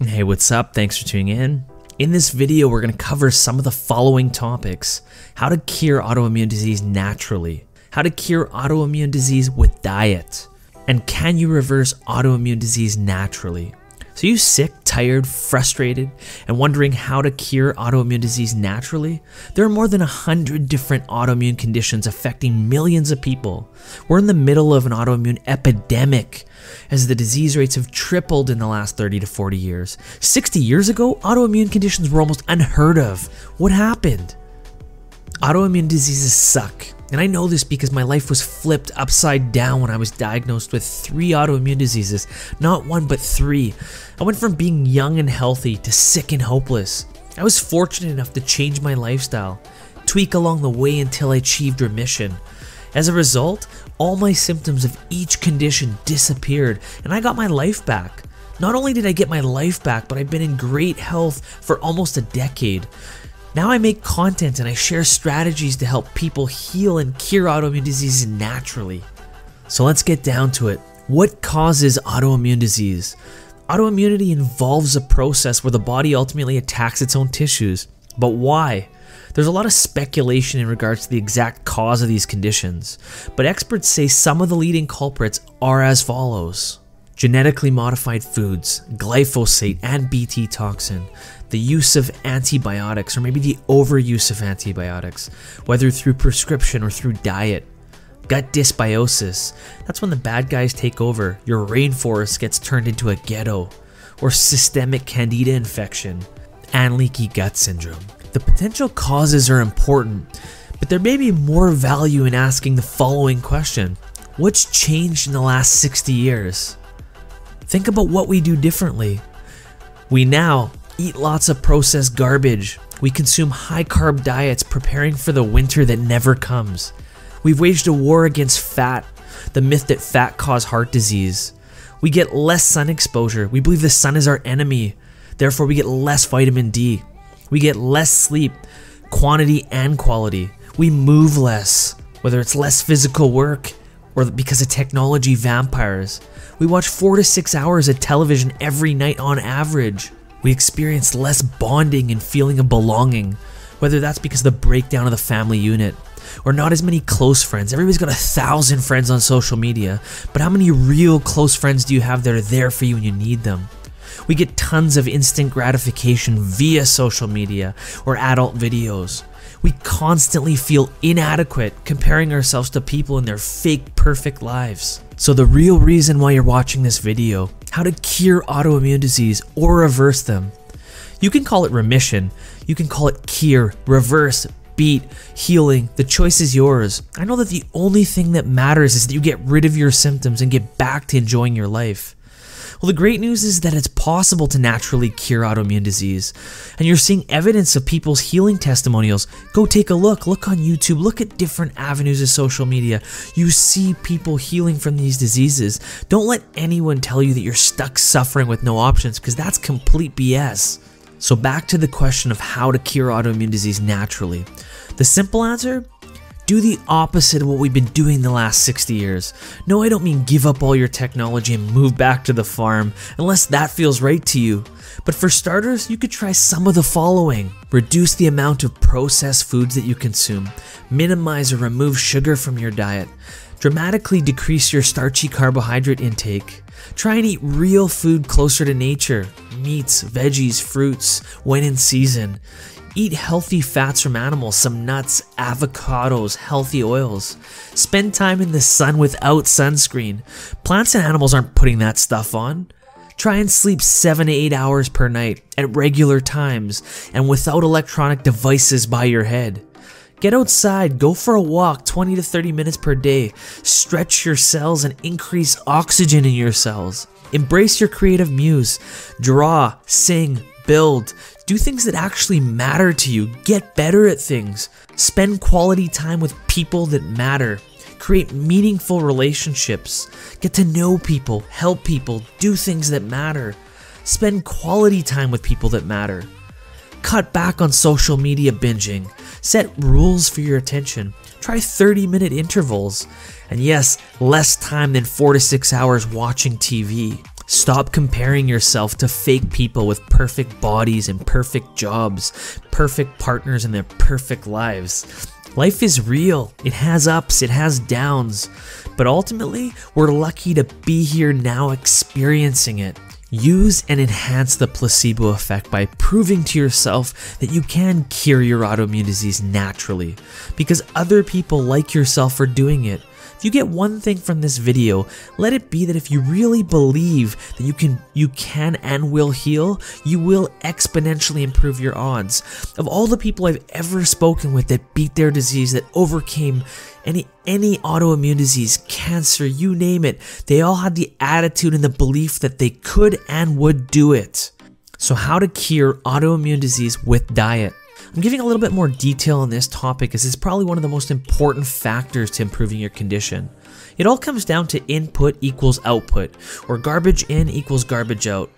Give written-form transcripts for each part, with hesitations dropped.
Hey, what's up? Thanks for tuning in. In this video, we're going to cover some of the following topics: how to cure autoimmune disease naturally, how to cure autoimmune disease with diet, and can you reverse autoimmune disease naturally? So you sick, tired, frustrated, and wondering how to cure autoimmune disease naturally? There are more than 100 different autoimmune conditions affecting millions of people. We're in the middle of an autoimmune epidemic, as the disease rates have tripled in the last 30 to 40 years. 60 years ago, autoimmune conditions were almost unheard of. What happened? Autoimmune diseases suck. And I know this because my life was flipped upside down when I was diagnosed with 3 autoimmune diseases. Not 1, but 3. I went from being young and healthy to sick and hopeless. I was fortunate enough to change my lifestyle, tweak along the way until I achieved remission. As a result, all my symptoms of each condition disappeared and I got my life back. Not only did I get my life back, but I've been in great health for almost a decade. Now I make content and I share strategies to help people heal and cure autoimmune diseases naturally. So let's get down to it. What causes autoimmune disease? Autoimmunity involves a process where the body ultimately attacks its own tissues. But why? There's a lot of speculation in regards to the exact cause of these conditions, but experts say some of the leading culprits are as follows: genetically modified foods, glyphosate and Bt toxin, the use of antibiotics or maybe the overuse of antibiotics, whether through prescription or through diet, gut dysbiosis, that's when the bad guys take over, your rainforest gets turned into a ghetto, or systemic candida infection, and leaky gut syndrome. The potential causes are important, but there may be more value in asking the following question: what's changed in the last 60 years? Think about what we do differently. We now eat lots of processed garbage. We consume high-carb diets preparing for the winter that never comes. We've waged a war against fat, the myth that fat causes heart disease. We get less sun exposure. We believe the sun is our enemy. Therefore, we get less vitamin D. We get less sleep, quantity and quality. We move less, whether it's less physical work or because of technology vampires. We watch 4 to 6 hours of television every night on average. We experience less bonding and feeling of belonging, whether that's because of the breakdown of the family unit or not as many close friends. Everybody's got 1,000 friends on social media, but how many real close friends do you have that are there for you when you need them? We get tons of instant gratification via social media or adult videos. We constantly feel inadequate comparing ourselves to people in their fake perfect lives. So the real reason why you're watching this video, how to cure autoimmune disease or reverse them. You can call it remission, you can call it cure, reverse, beat, healing, the choice is yours. I know that the only thing that matters is that you get rid of your symptoms and get back to enjoying your life. Well, the great news is that it's possible to naturally cure autoimmune disease, and you're seeing evidence of people's healing testimonials. Go take a look on YouTube, look at different avenues of social media. You see people healing from these diseases. Don't let anyone tell you that you're stuck suffering with no options, because that's complete BS. So back to the question of how to cure autoimmune disease naturally. The simple answer? Do the opposite of what we've been doing the last 60 years. No, I don't mean give up all your technology and move back to the farm, unless that feels right to you. But for starters, you could try some of the following. Reduce the amount of processed foods that you consume. Minimize or remove sugar from your diet. Dramatically decrease your starchy carbohydrate intake. Try and eat real food closer to nature. Meats, veggies, fruits, when in season. Eat healthy fats from animals, some nuts, avocados, healthy oils. Spend time in the sun without sunscreen. Plants and animals aren't putting that stuff on. Try and sleep 7 to 8 hours per night at regular times and without electronic devices by your head. Get outside, go for a walk 20 to 30 minutes per day. Stretch your cells and increase oxygen in your cells. Embrace your creative muse. Draw, sing, build. Do things that actually matter to you. Get better at things. Spend quality time with people that matter. Create meaningful relationships. Get to know people, help people, do things that matter. Spend quality time with people that matter. Cut back on social media binging. Set rules for your attention. Try 30-minute intervals. And yes, less time than 4 to 6 hours watching TV. Stop comparing yourself to fake people with perfect bodies and perfect jobs, perfect partners and their perfect lives. Life is real. It has ups, it has downs, but ultimately, we're lucky to be here now experiencing it. Use and enhance the placebo effect by proving to yourself that you can cure your autoimmune disease naturally, because other people like yourself are doing it. If you get one thing from this video, let it be that if you really believe that you can and will heal, you will exponentially improve your odds. Of all the people I've ever spoken with that beat their disease, that overcame any autoimmune disease, cancer, you name it, they all had the attitude and the belief that they could and would do it. So how to cure autoimmune disease with diet? I'm giving a little bit more detail on this topic as it's probably one of the most important factors to improving your condition. It all comes down to input equals output, or garbage in equals garbage out.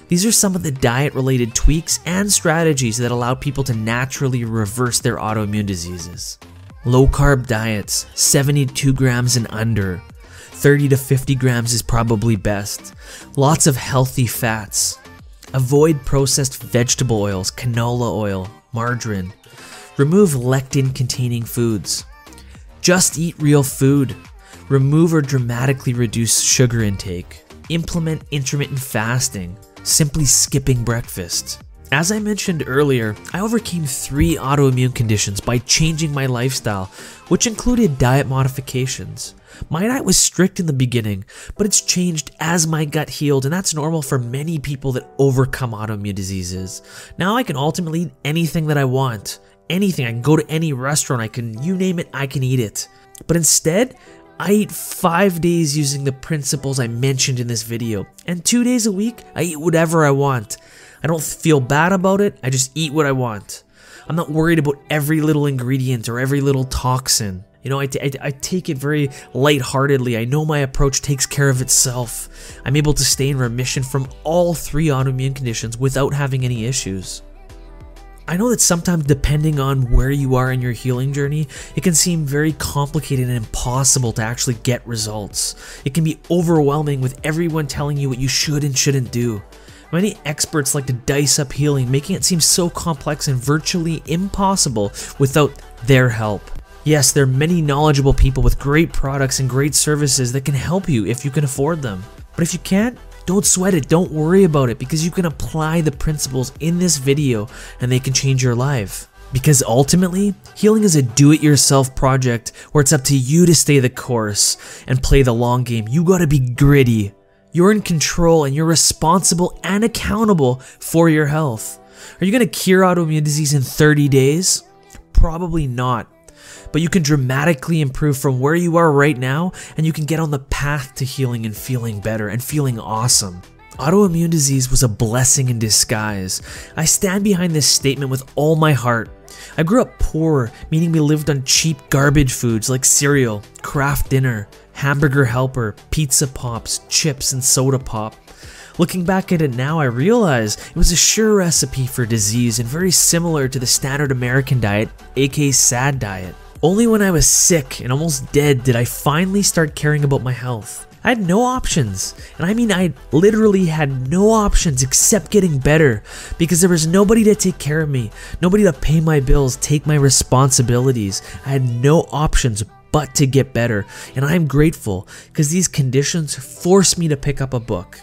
These are some of the diet-related tweaks and strategies that allow people to naturally reverse their autoimmune diseases. Low-carb diets, 72 grams and under. 30 to 50 grams is probably best. Lots of healthy fats. Avoid processed vegetable oils, canola oil, margarine. Remove lectin-containing foods. Just eat real food. Remove or dramatically reduce sugar intake. Implement intermittent fasting, simply skipping breakfast. As I mentioned earlier, I overcame 3 autoimmune conditions by changing my lifestyle, which included diet modifications. My diet was strict in the beginning, but it's changed as my gut healed, and that's normal for many people that overcome autoimmune diseases. Now I can ultimately eat anything that I want. Anything. I can go to any restaurant, you name it, I can eat it. But instead, I eat 5 days using the principles I mentioned in this video, and 2 days a week, I eat whatever I want. I don't feel bad about it, I just eat what I want. I'm not worried about every little ingredient or every little toxin. You know, I take it very lightheartedly. I know my approach takes care of itself. I'm able to stay in remission from all 3 autoimmune conditions without having any issues. I know that sometimes, depending on where you are in your healing journey, it can seem very complicated and impossible to actually get results. It can be overwhelming with everyone telling you what you should and shouldn't do. Many experts like to dice up healing, making it seem so complex and virtually impossible without their help. Yes, there are many knowledgeable people with great products and great services that can help you if you can afford them. But if you can't, don't sweat it, don't worry about it, because you can apply the principles in this video and they can change your life. Because ultimately, healing is a do-it-yourself project where it's up to you to stay the course and play the long game. You gotta be gritty. You're in control and you're responsible and accountable for your health. Are you gonna cure autoimmune disease in 30 days? Probably not. But you can dramatically improve from where you are right now, and you can get on the path to healing and feeling better and feeling awesome. Autoimmune disease was a blessing in disguise. I stand behind this statement with all my heart. I grew up poor, meaning we lived on cheap garbage foods like cereal, Kraft Dinner, Hamburger Helper, Pizza Pops, chips, and soda pop. Looking back at it now, I realize it was a sure recipe for disease and very similar to the standard American diet, aka SAD diet. Only when I was sick and almost dead did I finally start caring about my health. I had no options, and I mean I literally had no options except getting better, because there was nobody to take care of me, nobody to pay my bills, take my responsibilities. I had no options but to get better, and I'm grateful because these conditions forced me to pick up a book,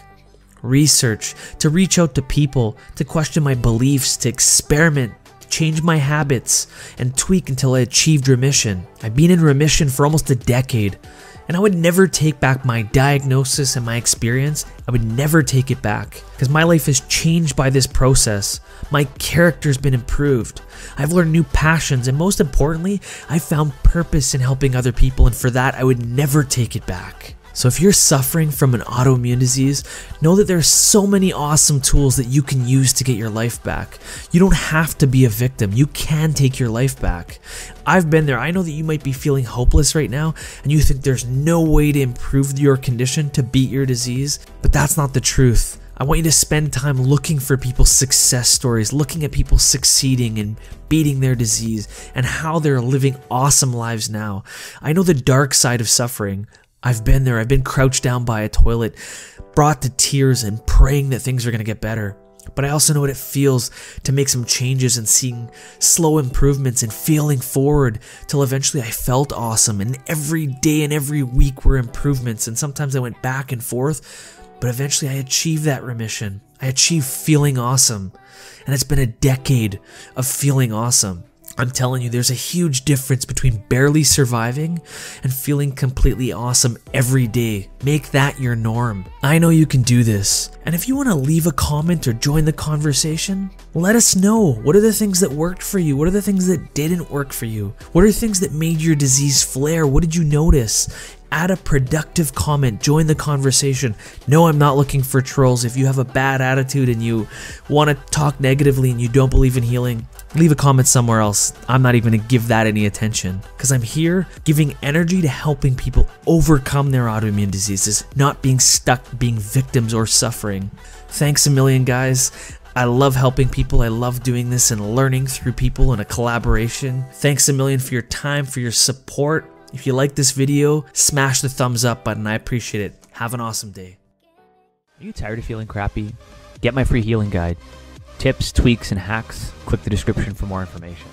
research, to reach out to people, to question my beliefs, to experiment, change my habits, and tweak until I achieved remission. I've been in remission for almost a decade, and I would never take back my diagnosis and my experience. I would never take it back, because my life is changed by this process. My character's been improved. I've learned new passions, and most importantly, I found purpose in helping other people, and for that, I would never take it back. So if you're suffering from an autoimmune disease, know that there are so many awesome tools that you can use to get your life back. You don't have to be a victim. You can take your life back. I've been there. I know that you might be feeling hopeless right now and you think there's no way to improve your condition, to beat your disease, but that's not the truth. I want you to spend time looking for people's success stories, looking at people succeeding and beating their disease and how they're living awesome lives now. I know the dark side of suffering. I've been there. I've been crouched down by a toilet, brought to tears and praying that things are going to get better. But I also know what it feels to make some changes and seeing slow improvements and feeling forward till eventually I felt awesome. And every day and every week were improvements. And sometimes I went back and forth, but eventually I achieved that remission. I achieved feeling awesome. And it's been a decade of feeling awesome. I'm telling you, there's a huge difference between barely surviving and feeling completely awesome every day. Make that your norm. I know you can do this. And if you want to leave a comment or join the conversation, let us know. What are the things that worked for you? What are the things that didn't work for you? What are things that made your disease flare? What did you notice? Add a productive comment, join the conversation. No, I'm not looking for trolls. If you have a bad attitude and you want to talk negatively and you don't believe in healing, leave a comment somewhere else. I'm not even going to give that any attention because I'm here giving energy to helping people overcome their autoimmune diseases, not being stuck being victims or suffering. Thanks a million, guys. I love helping people. I love doing this and learning through people in a collaboration. Thanks a million for your time, for your support. If you like this video, smash the thumbs up button. I appreciate it. Have an awesome day. Are you tired of feeling crappy? Get my free healing guide. Tips, tweaks, and hacks. Click the description for more information.